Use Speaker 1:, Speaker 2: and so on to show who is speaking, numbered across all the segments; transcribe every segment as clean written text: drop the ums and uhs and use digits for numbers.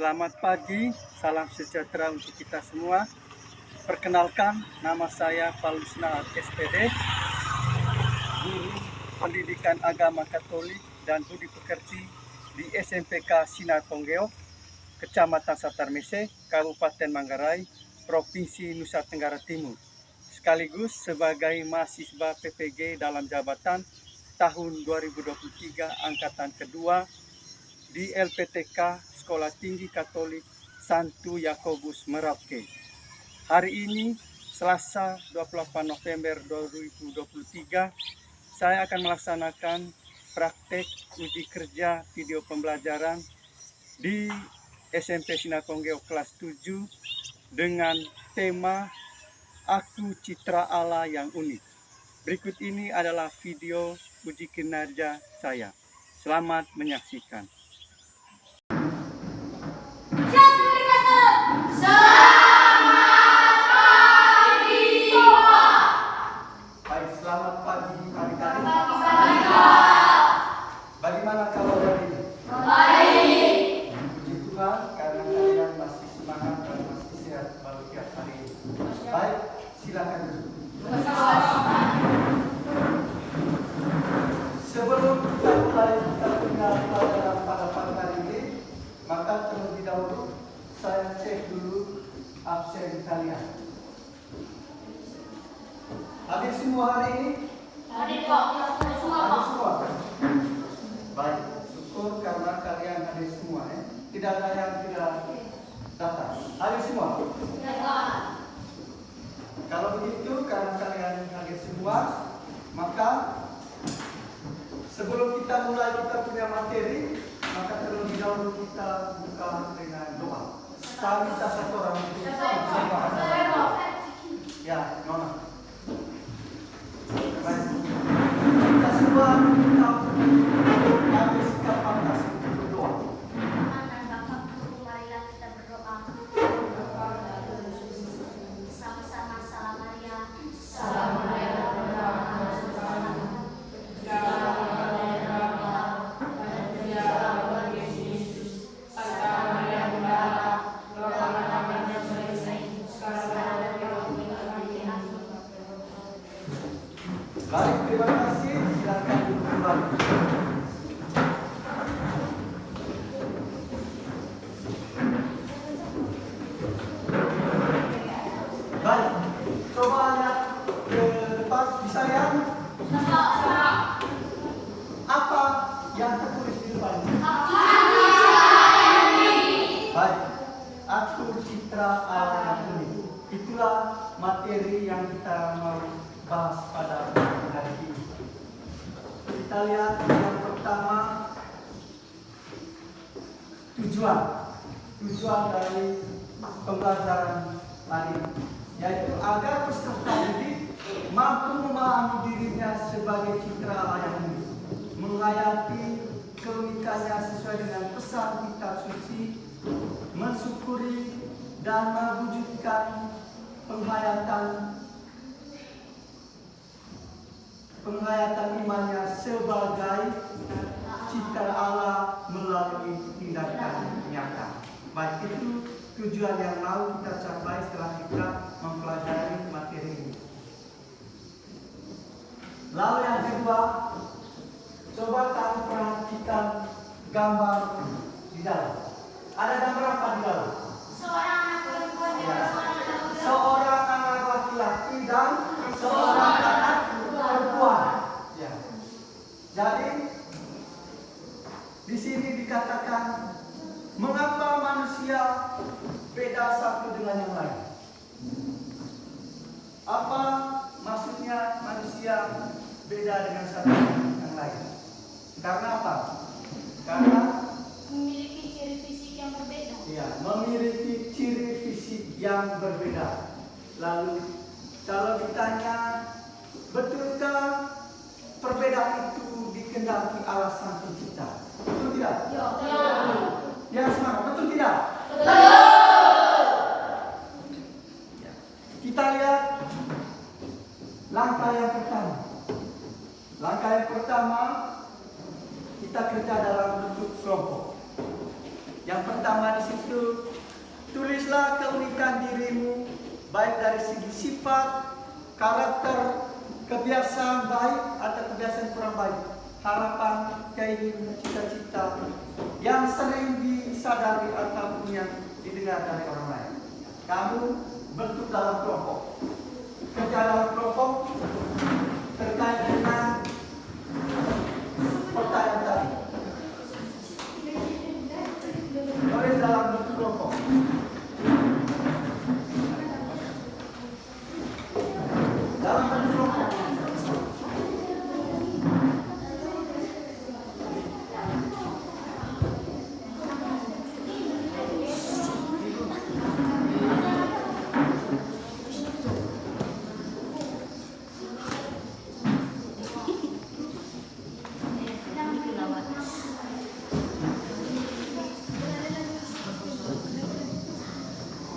Speaker 1: Selamat pagi, salam sejahtera untuk kita semua. Perkenalkan, nama saya Palusna SPD, Guru Pendidikan Agama Katolik dan Budi Pekerti di SMPK Sinar Tonggeo, Kecamatan Satarmese, Kabupaten Manggarai, Provinsi Nusa Tenggara Timur. Sekaligus sebagai mahasiswa PPG dalam jabatan tahun 2023 angkatan kedua di LPTK Sekolah Tinggi Katolik Santo Yakobus Merauke. Hari ini, Selasa 28 November 2023, saya akan melaksanakan praktek uji kerja video pembelajaran di SMP Sinar Tonggeo kelas 7 dengan tema Aku Citra Allah yang Unik. Berikut ini adalah video uji kinerja saya. Selamat menyaksikan. Selamat pagi adik-adik. Bagaimana kabar hari ini? Baik. Puji Tuhan karena kalian masih semangat dan masih sehat walafiat hari ini. Baik, silakan duduk. Sebelum kita mulai pelajaran pada pagi hari ini, maka terlebih dahulu saya cek dulu absen kalian. Hadir semua hari ini? Hadir Pak. Hadir semua. Baik, syukur karena kalian hadir semua ya. Tidak ada yang tidak datang. Hadir semua? Kalau begitu, karena kalian hadir semua, maka sebelum kita mulai kita punya materi, maka terlebih dahulu kita buka dengan doa. Saya minta satu orang untuk ya, Nona. Kita semua minta ambil sikap pantas untuk berdoa.
Speaker 2: Marilah kita berdoa. Sama-sama salam Maria. Salam Maria.
Speaker 1: Baik, terima kasih. Silakan duduk kembali. Baik, coba lihat ke depan. Bisa lihat? Apa yang tertulis di depan? Baik, Aku Citra Allah yang Unik. Itulah materi yang kita mau bahas pada hari ini. Kita lihat yang pertama, tujuan dari pembelajaran hari ini, yaitu agar peserta didik mampu memahami dirinya sebagai citra Allah yang unik, menghayati keunikannya sesuai dengan pesan kitab suci, mensyukuri dan mewujudkan penghayatan imannya sebagai citra Allah melalui tindakan nyata. Baik, itu tujuan yang mau kita capai setelah kita mempelajari materi ini. Lalu yang kedua, coba kamu perhatikan gambar di dalam. Ada gambar apa di dalam?
Speaker 2: Seorang anak perempuan dan
Speaker 1: Seorang anak laki-laki dan seorang anak perempuan. Ya. Jadi di sini dikatakan mengapa manusia beda satu dengan yang lain. Apa maksudnya manusia beda dengan satu yang lain? Karena apa? Karena
Speaker 2: memiliki ciri fisik yang berbeda.
Speaker 1: ya, memiliki ciri fisik yang berbeda. Lalu kalau ditanya, betulkah perbedaan itu dikehendaki Allah Sang Pencipta? Betul tidak?
Speaker 2: Ya.
Speaker 1: Ya, semangat. Betul tidak?
Speaker 2: Betul.
Speaker 1: Kita lihat langkah yang pertama. Langkah yang pertama, kita kerja dalam bentuk kelompok. Yang pertama di situ Tulislah keunikan dirimu, baik dari segi sifat, karakter, kebiasaan baik atau kebiasaan kurang baik, harapan, keinginan, cita-cita yang sering disadari ataupun yang didengar dari orang lain. Kamu bentuk dalam kelompok. Kerja dalam kelompok terkait dengan pertanyaan tadi. Tulis dalam bentuk kelompok. Dalam bentuk kelompok.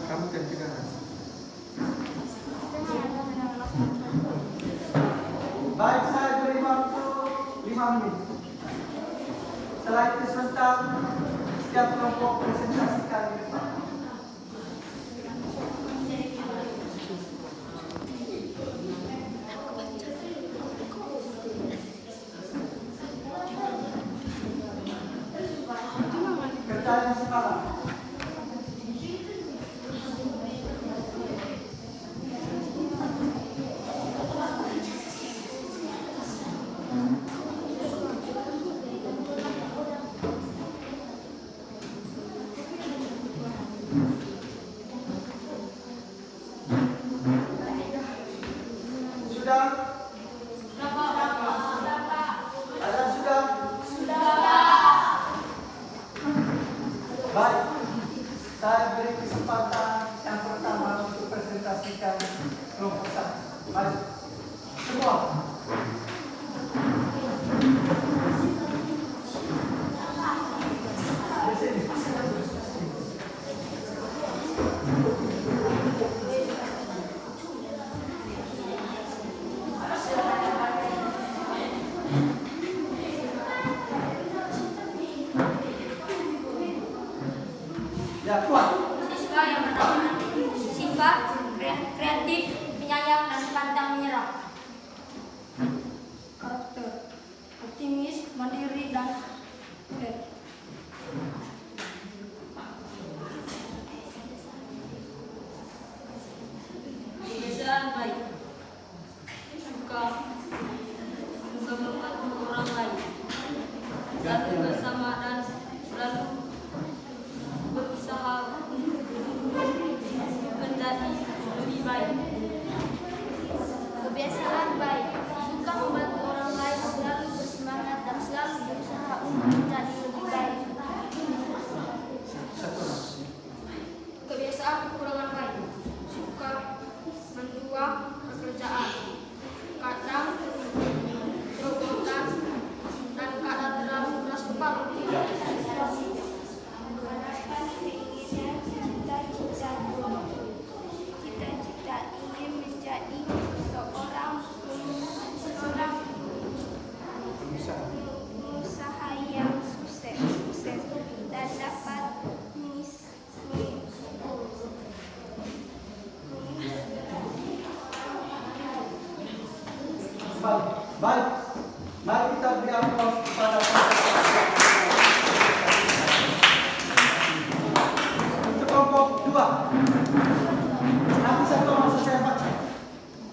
Speaker 1: Kamu kan juga. Baik, saya beri waktu 5 menit. Setelah itu sebentar, setiap kelompok presentasikan di depan. Kerjaan semalam. Sudah? Ada sudah? Baik. Saya beri kesempatan yang pertama untuk presentasikan kelompok 1. Mari. Semua. Di sini. Ya, kuat.
Speaker 2: Siswa yang pertama, sifat kreatif, penyayang dan pantang menyerah.
Speaker 3: Karakter optimis, mandiri, dan kudet.
Speaker 2: Kebiasaan baik, suka membantu orang lain, selalu bersama dan selalu berusaha menjadi lebih baik. Kebiasaan baik, suka membantu orang lain, selalu bersemangat dan selalu berusaha untuk menjadi lebih baik. Kebiasaan kekurangan baik, suka mendua pekerjaan, kadang berobotan dan kadang terlalu keras kepala. Cita-cita ingin menjadi seorang pengusaha yang sukses dan dapat
Speaker 1: Baik. Mari kita beri aplaus kepada untuk kelompok 2. Nanti satu orang saya baca.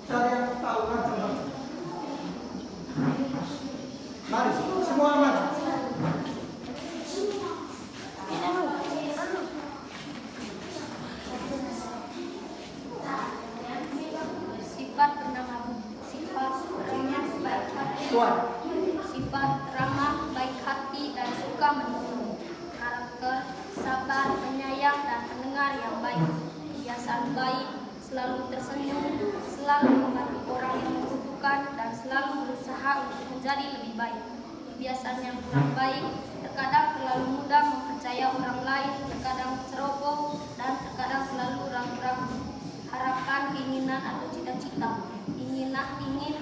Speaker 1: Cari yang tahu langsung baca. Mari, semua maju.
Speaker 2: Sifat ramah, baik hati,
Speaker 1: Tuan.
Speaker 2: sifat ramah, baik hati dan suka menolong. Karakter sabar, penyayang dan pendengar yang baik. Kebiasaan baik, selalu tersenyum, selalu membantu orang yang membutuhkan dan selalu berusaha untuk menjadi lebih baik. Kebiasaan yang kurang baik, terkadang terlalu mudah mempercaya orang lain, terkadang ceroboh dan terkadang selalu ragu-ragu. Harapan, keinginan atau cita-cita, ingin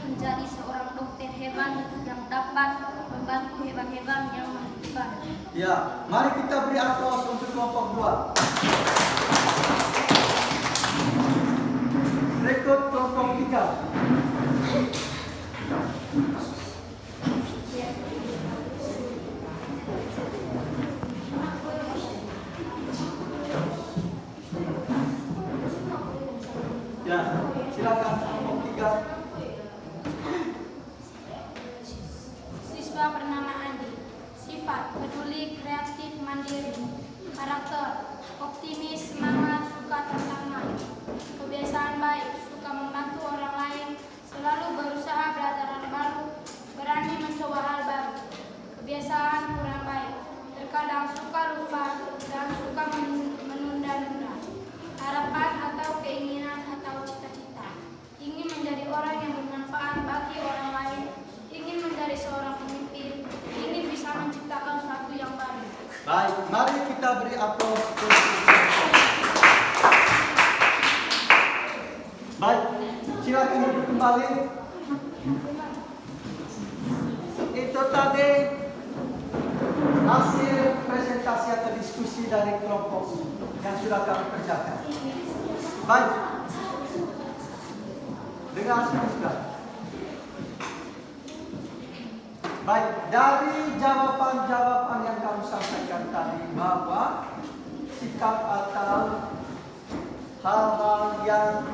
Speaker 2: menjadi seorang dokter hebat yang dapat membantu hewan-hewan yang membutuhkan.
Speaker 1: Ya, mari kita beri aplaus untuk kelompok 2. Berikut kelompok 3. Ya, silakan kelompok 3.
Speaker 2: Siswa bernama Andi. Sifat peduli, kreatif, mandiri. Karakter optimis, semangat, suka tantangan. Kebiasaan baik, suka membantu orang lain, selalu berusaha belajar hal baru, berani mencoba hal baru. Kebiasaan kurang baik, terkadang suka lupa dan suka menunda-nunda. Harapan atau keinginan atau cita-cita, ingin menjadi orang yang bermanfaat bagi orang lain, ingin menjadi seorang pemimpin, ingin bisa menciptakan sesuatu yang baru.
Speaker 1: Baik, mari kita beri aplaus. Baik, silakan duduk kembali. Itu tadi hasil presentasi atau diskusi dari kelompok yang sudah kami kerjakan. Baik, dengar sudah. Baik, dari jawaban-jawaban yang kamu sampaikan tadi bahwa sikap atau hal-hal yang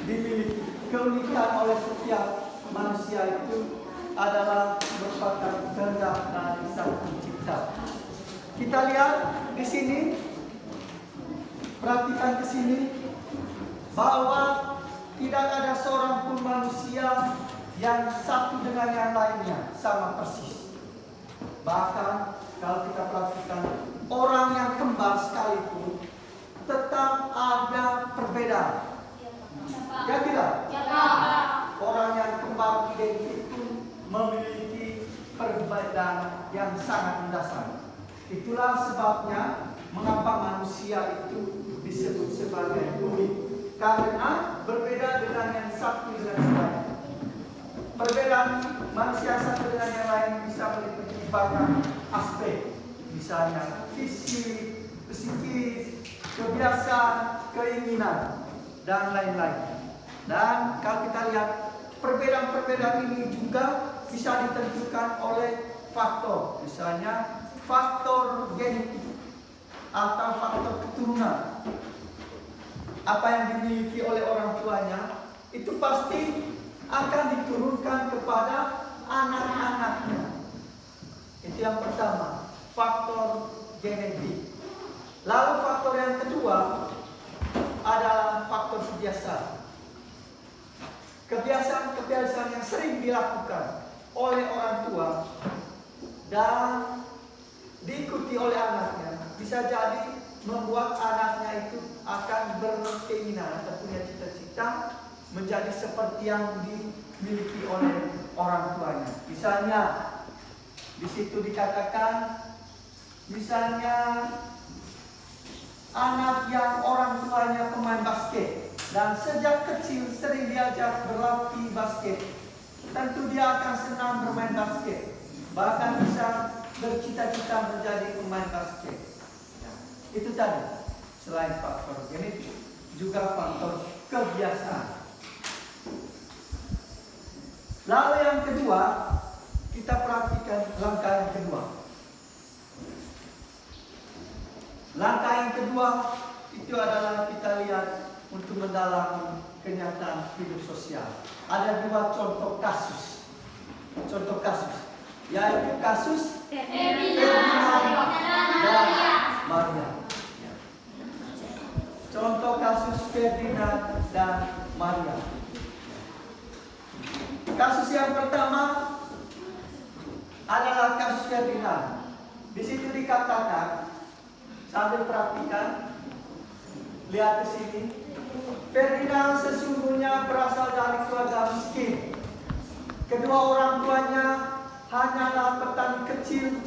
Speaker 1: dimiliki keunikan oleh setiap manusia itu adalah merupakan kehendak dari Sang Pencipta. Kita lihat di sini, perhatikan ke sini bahwa tidak ada seorang pun manusia yang satu dengan yang lainnya sama persis. Bahkan kalau kita perhatikan orang yang kembar sekalipun tetap ada perbedaan. Ya tidak?
Speaker 2: Ya, Pak.
Speaker 1: Orang yang kembar identik itu memiliki perbedaan yang sangat mendasar. Itulah sebabnya mengapa manusia itu disebut sebagai unik, karena berbeda dengan yang satu dengan yang lain. Perbedaan manusia satu dengan yang lain bisa meliputi banyak aspek, misalnya fisik, psikis, kebiasaan, keinginan, dan lain-lain. Dan kalau kita lihat perbedaan-perbedaan ini juga bisa ditentukan oleh faktor, misalnya faktor genetik atau faktor keturunan. Apa yang dimiliki oleh orang tuanya itu pasti akan diturunkan kepada anak-anaknya. Itu yang pertama, faktor genetik. Lalu faktor yang kedua adalah faktor kebiasaan. Kebiasaan-kebiasaan yang sering dilakukan oleh orang tua dan diikuti oleh anaknya bisa jadi membuat anaknya itu akan berkeinginan atau punya cita-cita menjadi seperti yang dimiliki oleh orang tuanya. Misalnya di situ dikatakan, misalnya anak yang orang tuanya pemain basket dan sejak kecil sering diajak berlatih basket, tentu dia akan senang bermain basket, bahkan bisa bercita-cita menjadi pemain basket. Ya, itu tadi, selain faktor genetik, juga faktor kebiasaan. Lalu yang kedua, kita perhatikan langkah yang kedua. Langkah yang kedua itu adalah kita lihat untuk mendalami kenyataan hidup sosial. Ada dua contoh kasus. Contoh kasus, yaitu kasus Ferdinand dan Maria. Contoh kasus Ferdinand dan Maria. Kasus yang pertama adalah kasus Ferdinand. Di situ dikatakan, sambil perhatikan, lihat di sini, Ferdinand sesungguhnya berasal dari keluarga miskin. Kedua orang tuanya hanyalah petani kecil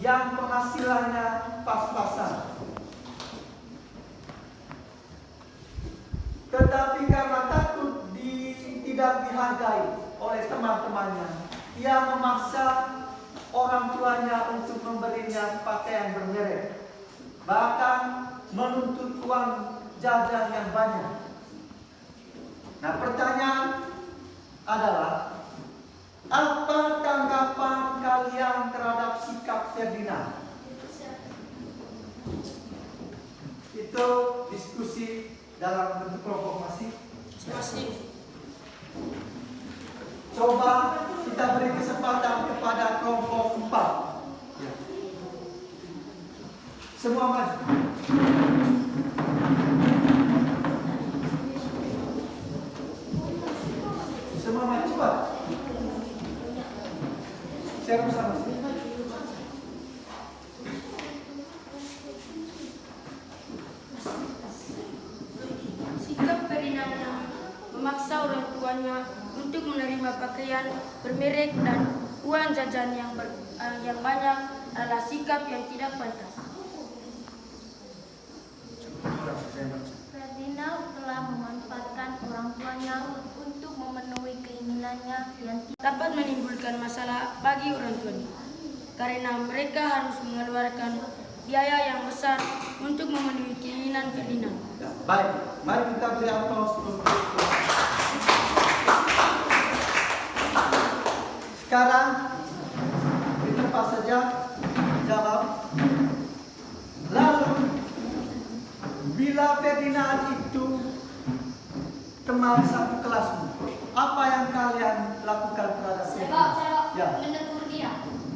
Speaker 1: yang penghasilannya pas-pasan. Tetapi karena takut tidak dihargai oleh teman-temannya, ia memaksa orang tuanya untuk memberinya pakaian bermerek, bahkan menuntut uang jajan yang banyak. Nah, pertanyaan adalah, apa tanggapan kalian terhadap sikap Ferdinand? Itu diskusi dalam bentuk kelompok masih. Coba kita beri kesempatan kepada kelompok 4. Ya. Semua maju. Semua maju cepat. Saya bersama sini.
Speaker 3: Sikap Ferdinand yang memaksa orang tuanya untuk menerima pakaian bermerek dan uang jajan yang banyak adalah sikap yang tidak pantas.
Speaker 2: Ferdinand telah memanfaatkan orang tuanya untuk memenuhi keinginannya yang
Speaker 3: Dapat menimbulkan masalah bagi orang tuanya karena mereka harus mengeluarkan biaya yang besar untuk memenuhi keinginan Ferdinand.
Speaker 1: Ya, baik, mari kita beri aplaus untuk sekarang kita pas saja jawab. Lalu bila Ferdinand itu teman satu kelasmu, apa yang kalian lakukan terhadap Ferdinand? Ya.
Speaker 2: menegur dia,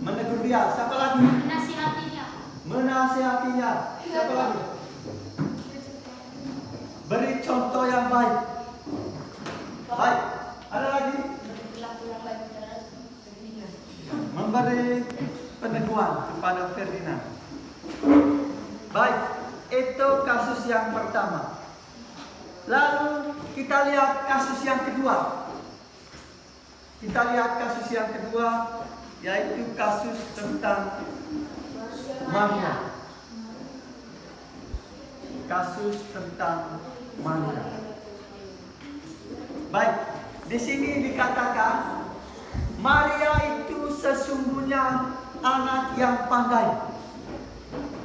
Speaker 1: Menegur dia. Siapa lagi?
Speaker 2: menasihatinya,
Speaker 1: Menasihatinya. Siapa lagi? Beri contoh yang baik. Baik. Ada lagi? Memberi peneguhan kepada Ferdinand. Baik, itu kasus yang pertama. Lalu kita lihat kasus yang kedua. Kita lihat kasus yang kedua, yaitu kasus tentang Maria. Kasus tentang Maria. Baik, di sini dikatakan Maria itu sesungguhnya anak yang pandai.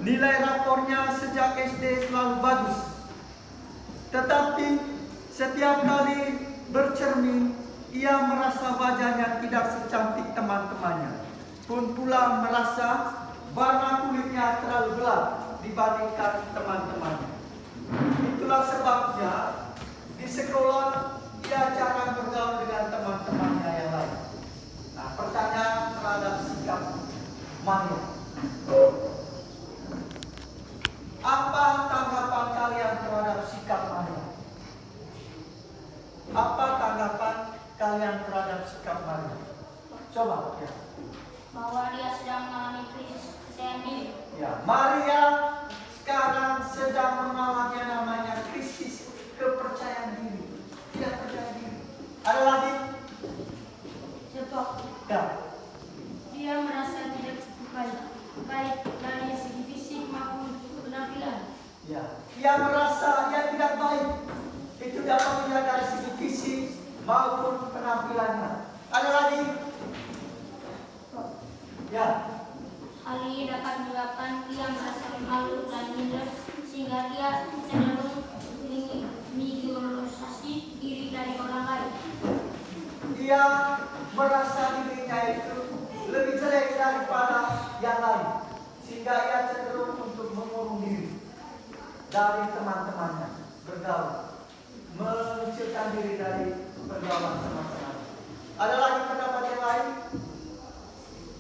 Speaker 1: Nilai rapornya sejak SD selalu bagus. Tetapi setiap kali bercermin, ia merasa wajahnya tidak secantik teman-temannya. Pun pula merasa warna kulitnya terlalu gelap dibandingkan teman-temannya. Itulah sebabnya di sekolah ia jarang bergaul dengan teman-temannya yang lain. Nah, pertanyaan terhadap sikap Maria. Apa tanggapan kalian terhadap sikap Maria? Apa tanggapan kalian terhadap sikap Maria? Coba, ya.
Speaker 2: bahwa dia sedang mengalami krisis kepercayaan diri.
Speaker 1: Ya, Maria sekarang sedang mengalami yang namanya krisis kepercayaan diri. Tidak percaya diri. Ada lagi?
Speaker 3: Sebab
Speaker 1: Ya.
Speaker 3: dia merasa tidak cukup baik dari segi fisik maupun penampilan.
Speaker 1: Ya. Ia merasa ia tidak baik. Itu dapat dilihat dari segi fisik maupun penampilannya. Ada lagi? Ya.
Speaker 2: Hal ini dapat menyebabkan dia merasa malu dan minder sehingga dia cenderung mengignorisasi diri dari orang lain.
Speaker 1: Ia merasa dirinya itu lebih jelek daripada yang lain, sehingga ia cenderung untuk mengurung diri dari teman-temannya, bergaul, mengucilkan diri dari pergaulan teman-teman. Ada lagi pendapat yang lain?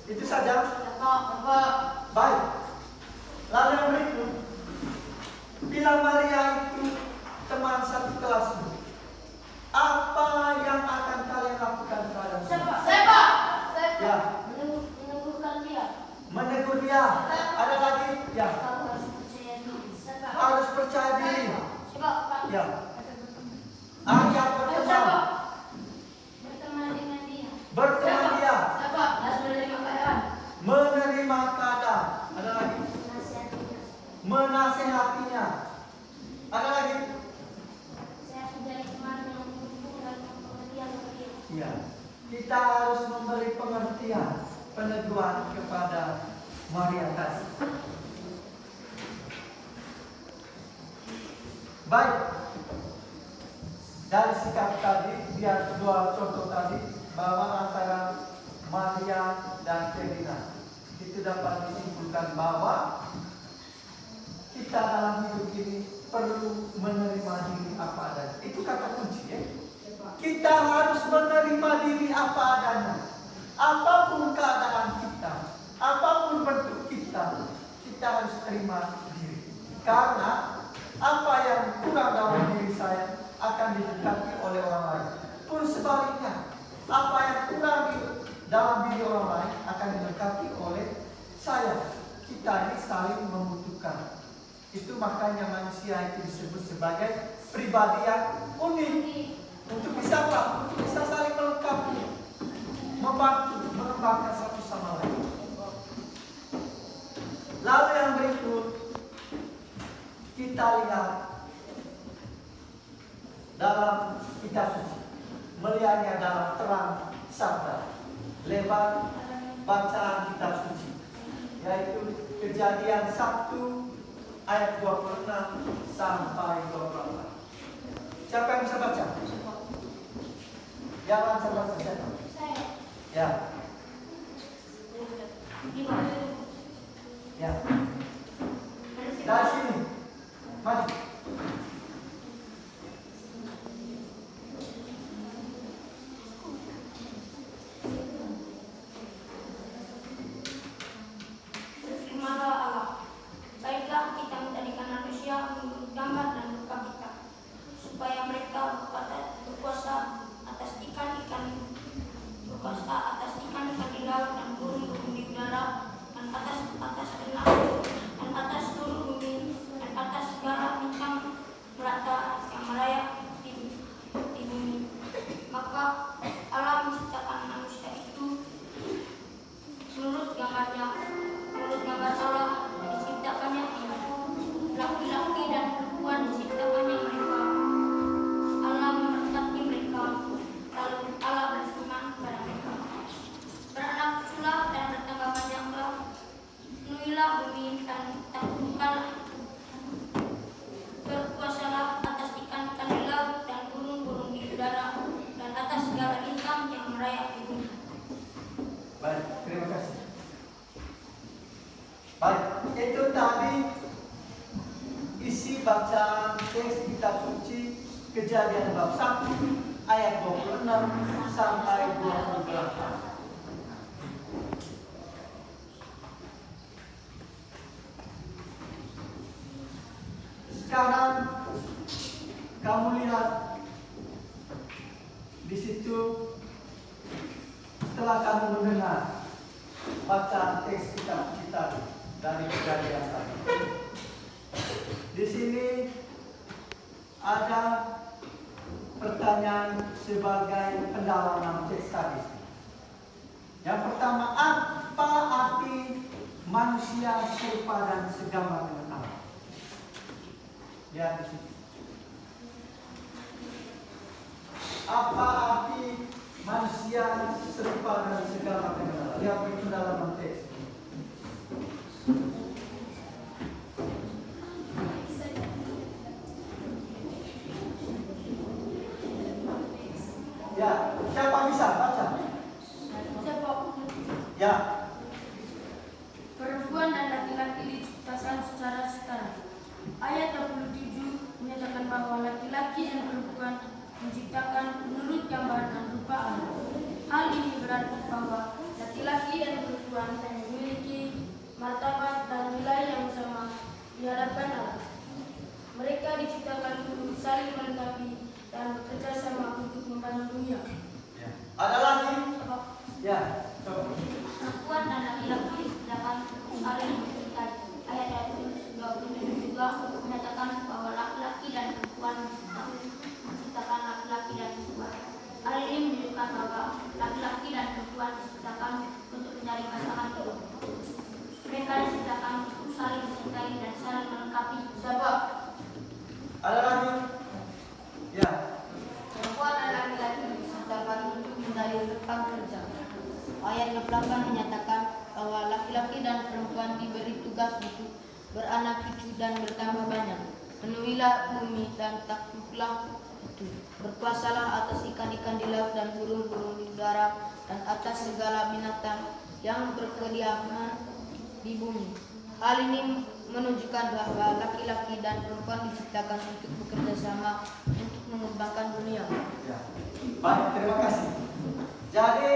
Speaker 1: Itu saja. Baik. Lalu yang berikut, bila Maria itu teman satu kelasmu, apa yang akan kalian lakukan terhadap dia? Ya.
Speaker 2: Menegurkan dia.
Speaker 1: Menegur dia. Ada lagi? Ya.
Speaker 2: Kamu harus percaya diri.
Speaker 1: Harus percaya diri. Ya. Ajak berteman.
Speaker 2: Berteman dengan dia.
Speaker 1: Berteman dia.
Speaker 2: Harus menerima keadaan.
Speaker 1: Menerima keadaan. Ada lagi?
Speaker 2: Menasihatinya.
Speaker 1: Menasehatinya. Ada lagi?
Speaker 2: Saya menjadi teman yang mendukung dan pengertian bagi dia.
Speaker 1: Ya. Kita harus memberi pengertian, peneguhan kepada Maria tadi. Baik. Dari sikap tadi, biar dua contoh tadi, bahwa antara Maria dan Ferdinand itu dapat disimpulkan bahwa kita dalam hidup ini perlu menerima diri apa adanya. Itu kata kunci ya. Kita harus menerima diri apa adanya. Apapun keadaan kita, apapun bentuk kita, kita harus terima diri. Karena apa yang kurang dalam diri saya akan didekati oleh orang lain. Pun sebaliknya, apa yang kurang dalam diri orang lain akan didekati oleh saya. Kita ini saling membutuhkan. Itu makanya manusia itu disebut sebagai pribadi yang unik. Untuk bisa apa? Untuk bisa saling melengkapi, membantu, mengembangkan satu sama lain. Lalu yang berikut, kita lihat dalam kitab suci, melihatnya dalam terang sabda lewat bacaan kitab suci, yaitu Kejadian 1 ayat 26 sampai 24. Siapa yang bisa baca? Yang lancar baca siapa?
Speaker 2: Saya.
Speaker 1: Ya. Ya. Dari sini, maju.
Speaker 2: Berfirmanlah Allah, baiklah kita menjadikan manusia menurut gambar dan rupa kita, supaya mereka berkuasa atas ikan-ikan di laut dan burung-burung di udara dan atas tanah dan atas seluruh bumi dan atas segala bintang melata yang merayap di bumi. Maka Allah menciptakan manusia itu menurut gambarnya, menurut gambar Allah diciptakannya ia. Laki-laki dan perempuan diciptakannya mereka. Allah memberkati mereka. Lalu Allah berfirman kepada mereka, beranak cuculah dan bertambah banyaklah, penuhilah bumi dan taklukkanlah, berkuasalah atas ikan-ikan di laut dan burung-burung di udara dan atas segala bintang yang merayap di bumi.
Speaker 1: Baik, terima kasih. Baik, itu tadi isi bacaan teks kitab suci Kejadian bab 1 ayat 26 sampai 28. Sekarang kamu lihat di situ, setelah kamu mendengar bacaan teks kitab suci tadi dari Kejadian tadi, di sini ada pertanyaan sebagai pendalaman teks tadi. Yang pertama, apa arti manusia serupa dan segambar dengan Allah? Lihat di sini. Apa arti manusia serupa dan segambar dengan Allah? Lihat di pendalaman teks. Ya, siapa bisa baca? Ya.
Speaker 3: Perempuan dan laki-laki diciptakan secara setara. Ayat 27 menyatakan bahwa laki-laki dan perempuan diciptakan menurut gambar dan rupa Allah. Hal ini berarti bahwa laki-laki dan perempuan memiliki martabat dan nilai yang sama di hadapan Allah. Mereka diciptakan untuk saling melengkapi dan bekerja sama untuk membangun dunia.
Speaker 1: Ya. Ada lagi? Ya. Coba.
Speaker 2: Perempuan dan laki-laki diciptakan saling mencintai. Ayat 27 juga menyatakan bahwa laki-laki dan perempuan diciptakan laki-laki dan perempuan. Hal ini menunjukkan bahwa laki-laki dan perempuan diciptakan untuk mencari pasangan hidup. Mereka diciptakan untuk saling mencintai dan saling melengkapi.
Speaker 3: Siapa?
Speaker 1: Ada lagi? Ya.
Speaker 4: Perempuan dan laki-laki diciptakan untuk mencari rekan kerja. Ayat 28 menyatakan bahwa laki-laki dan perempuan diberi tugas untuk beranak cucu dan bertambah banyak. Penuhilah bumi dan takluklah itu. Berkuasalah atas ikan-ikan di laut dan burung-burung di udara dan atas segala binatang yang berkediaman di bumi. Hal ini menunjukkan bahwa laki-laki dan perempuan diciptakan untuk bekerja sama untuk mengembangkan dunia.
Speaker 1: Ya. Baik, terima kasih. Jadi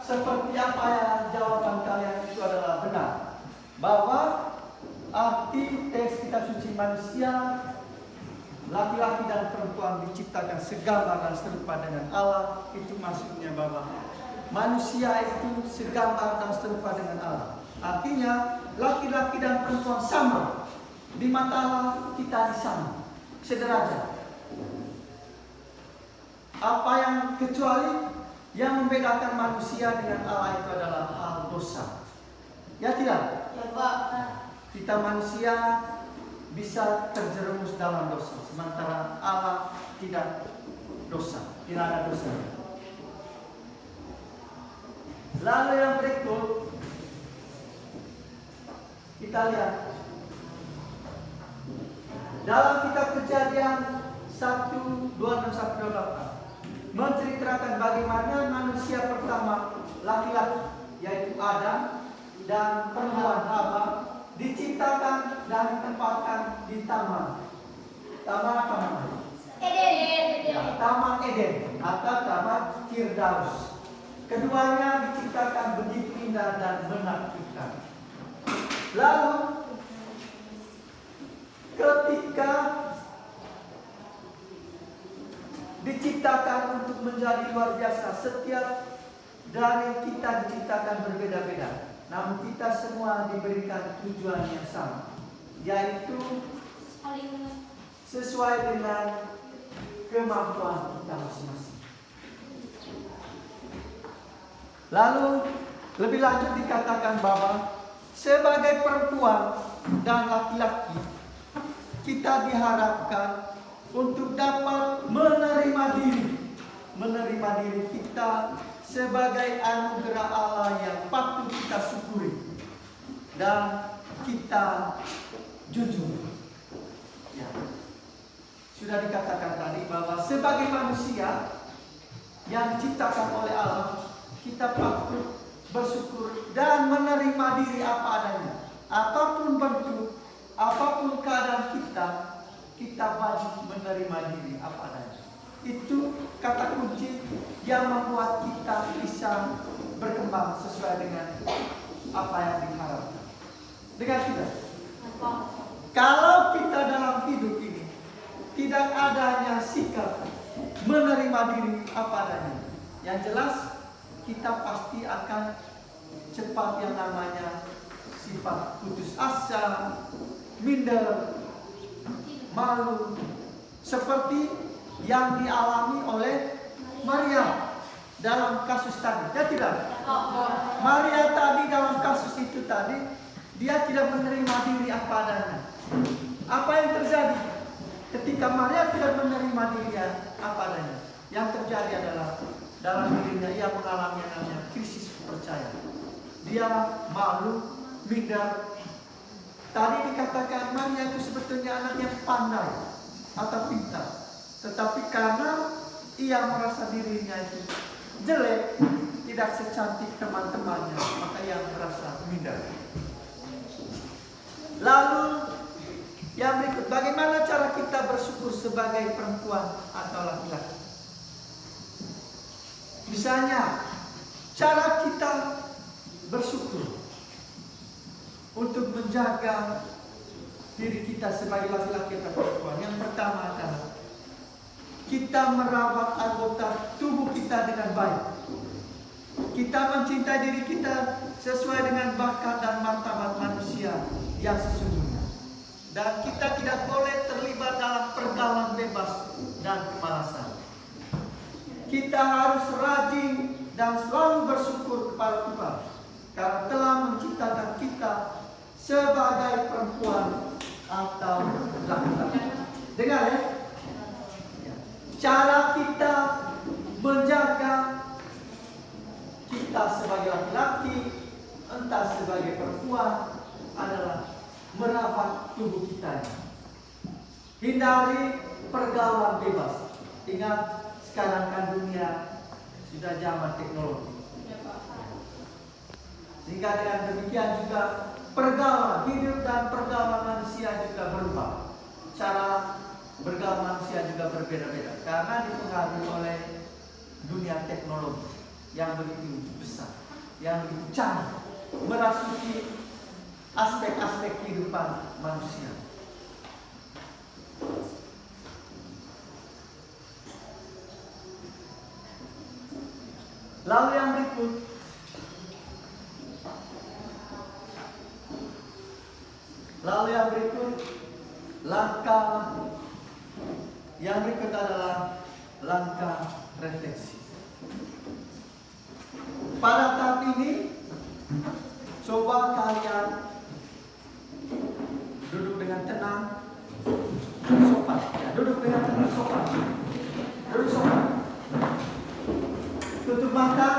Speaker 1: seperti apa yang jawaban kalian itu adalah benar, bahwa arti teks kitab suci manusia, laki-laki dan perempuan diciptakan segambar dan serupa dengan Allah. Itu maksudnya bahwa manusia itu segambar dan serupa dengan Allah. Artinya laki-laki dan perempuan sama di mata Allah, kita sama, sederajat. Apa yang kecuali yang membedakan manusia dengan Allah itu adalah hal dosa. Ya tidak?
Speaker 4: Ya Pak.
Speaker 1: Kita manusia bisa terjerumus dalam dosa, sementara Allah tidak dosa, tidak ada dosa. Lalu yang berikut kita lihat dalam kitab Kejadian 1, 2, dan 1, 2, 8 menceritakan bagaimana manusia pertama laki-laki yaitu Adam dan perempuan Hawa diciptakan dan ditempatkan di taman. Taman apa namanya?
Speaker 2: Eden.
Speaker 1: Ya, Taman Eden atau Taman Firdaus. Keduanya diciptakan begitu indah dan menakjubkan. Lalu ketika diciptakan untuk menjadi luar biasa, setiap dari kita diciptakan berbeda-beda, namun kita semua diberikan tujuan yang sama, yaitu sesuai dengan kemampuan kita masing-masing. Lalu lebih lanjut dikatakan bahwa sebagai perempuan dan laki-laki kita diharapkan untuk dapat menerima diri kita sebagai anugerah Allah yang patut kita syukuri dan kita jujur. Ya. Sudah dikatakan tadi bahwa sebagai manusia yang diciptakan oleh Allah, kita patut bersyukur dan menerima diri apa adanya. Apapun bentuk, apapun keadaan kita wajib menerima diri apa adanya. Itu kata kunci yang membuat kita bisa berkembang sesuai dengan apa yang diharapkan. Dengan tidak? Kalau kita dalam hidup ini tidak adanya sikap menerima diri apa adanya, yang jelas kita pasti akan cepat yang namanya sifat putus asa, minder, malu, seperti yang dialami oleh Maria dalam kasus tadi. Ya tidak? Maria tadi dalam kasus itu tadi, dia tidak menerima diri apa adanya. Apa yang terjadi ketika Maria tidak menerima diri apa adanya? Yang terjadi adalah dalam dirinya ia mengalami yang namanya krisis percaya. Dia malu, minder. Tadi dikatakan Maria itu sebetulnya anak yang pandai atau pintar, tetapi karena ia merasa dirinya itu jelek, tidak secantik teman-temannya, maka ia merasa minder. Lalu yang berikut, bagaimana cara kita bersyukur sebagai perempuan atau laki-laki? Misalnya, cara kita bersyukur untuk menjaga diri kita sebagai laki-laki atau perempuan. Yang pertama adalah kita merawat anggota tubuh kita dengan baik. Kita mencintai diri kita sesuai dengan bakat dan martabat manusia yang sesungguhnya. Dan kita tidak boleh terlibat dalam pergaulan bebas dan kemalasan. Kita harus rajin dan selalu bersyukur kepada Tuhan karena telah menciptakan kita sebagai perempuan atau laki-laki. Dengar ya? Cara kita menjaga kita sebagai laki-laki, entah sebagai perempuan, adalah merawat tubuh kita. Hindari pergaulan bebas. Ingat sekarang kan dunia sudah zaman teknologi. Sehingga dengan demikian juga pergaulan hidup dan pergaulan manusia juga berubah. Cara bergaul manusia juga berbeda-beda karena dipengaruhi oleh dunia teknologi yang begitu besar, yang begitu canggih, merasuki aspek-aspek kehidupan manusia. Lalu yang berikut, langkah yang berikut adalah langkah refleksi. Pada tahap ini, coba kalian duduk dengan tenang, sopan. Ya, duduk dengan tenang, sopan. Duduk sopan. Tutup mata.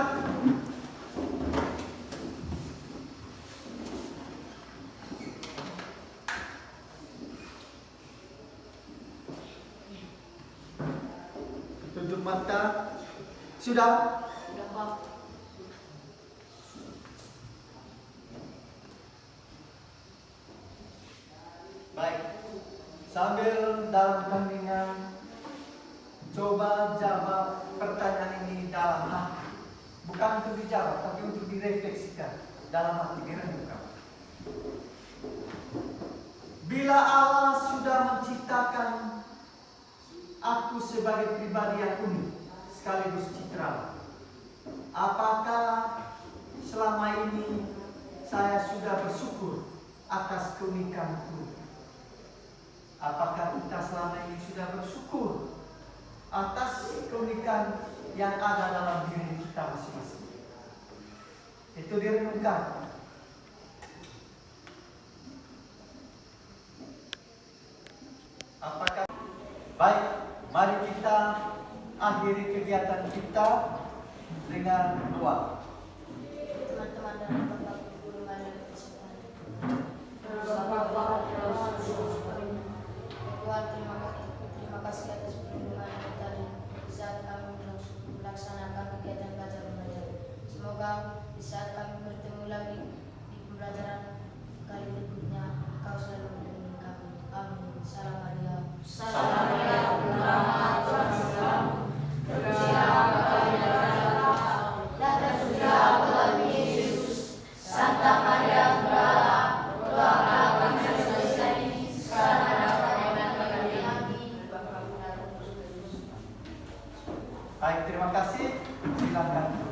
Speaker 1: Tutup mata. Sudah?
Speaker 4: Sudah, Pak.
Speaker 1: Baik. Sambil dalam keheningan, coba jawab pertanyaan ini dalam hati. Bukan untuk dijawab, tapi untuk direfleksikan dalam hati, direnungkan. Bila Allah sudah menciptakan aku sebagai pribadi yang unik sekaligus citra, apakah selama ini saya sudah bersyukur atas keunikanku? Apakah kita selama ini sudah bersyukur atas keunikan yang ada dalam diri kita masing-masing? Itu direnungkan. Apakah baik? Mari kita akhiri kegiatan kita dengan doa.
Speaker 4: Teman-teman dan bapak guru kalian bersekolah. Tuhan, terima kasih atas perlindungan kita di saat kami melaksanakan kegiatan belajar mengajar. Semoga di saat kami bertemu lagi di pembelajaran kali berikutnya, Kau selalu melindungi kami. Amin. Salam Maria.
Speaker 5: Salam Maria, penuh rahmat, Tuhan bersamamu. Terpujilah Engkau di antara perempuan, dan terpujilah Tuhan Yesus. Santa Maria Bunda Allah, doakanlah kami dosa ini, sekarang dan pada waktu kami.
Speaker 1: Baik, terima kasih. Silakan.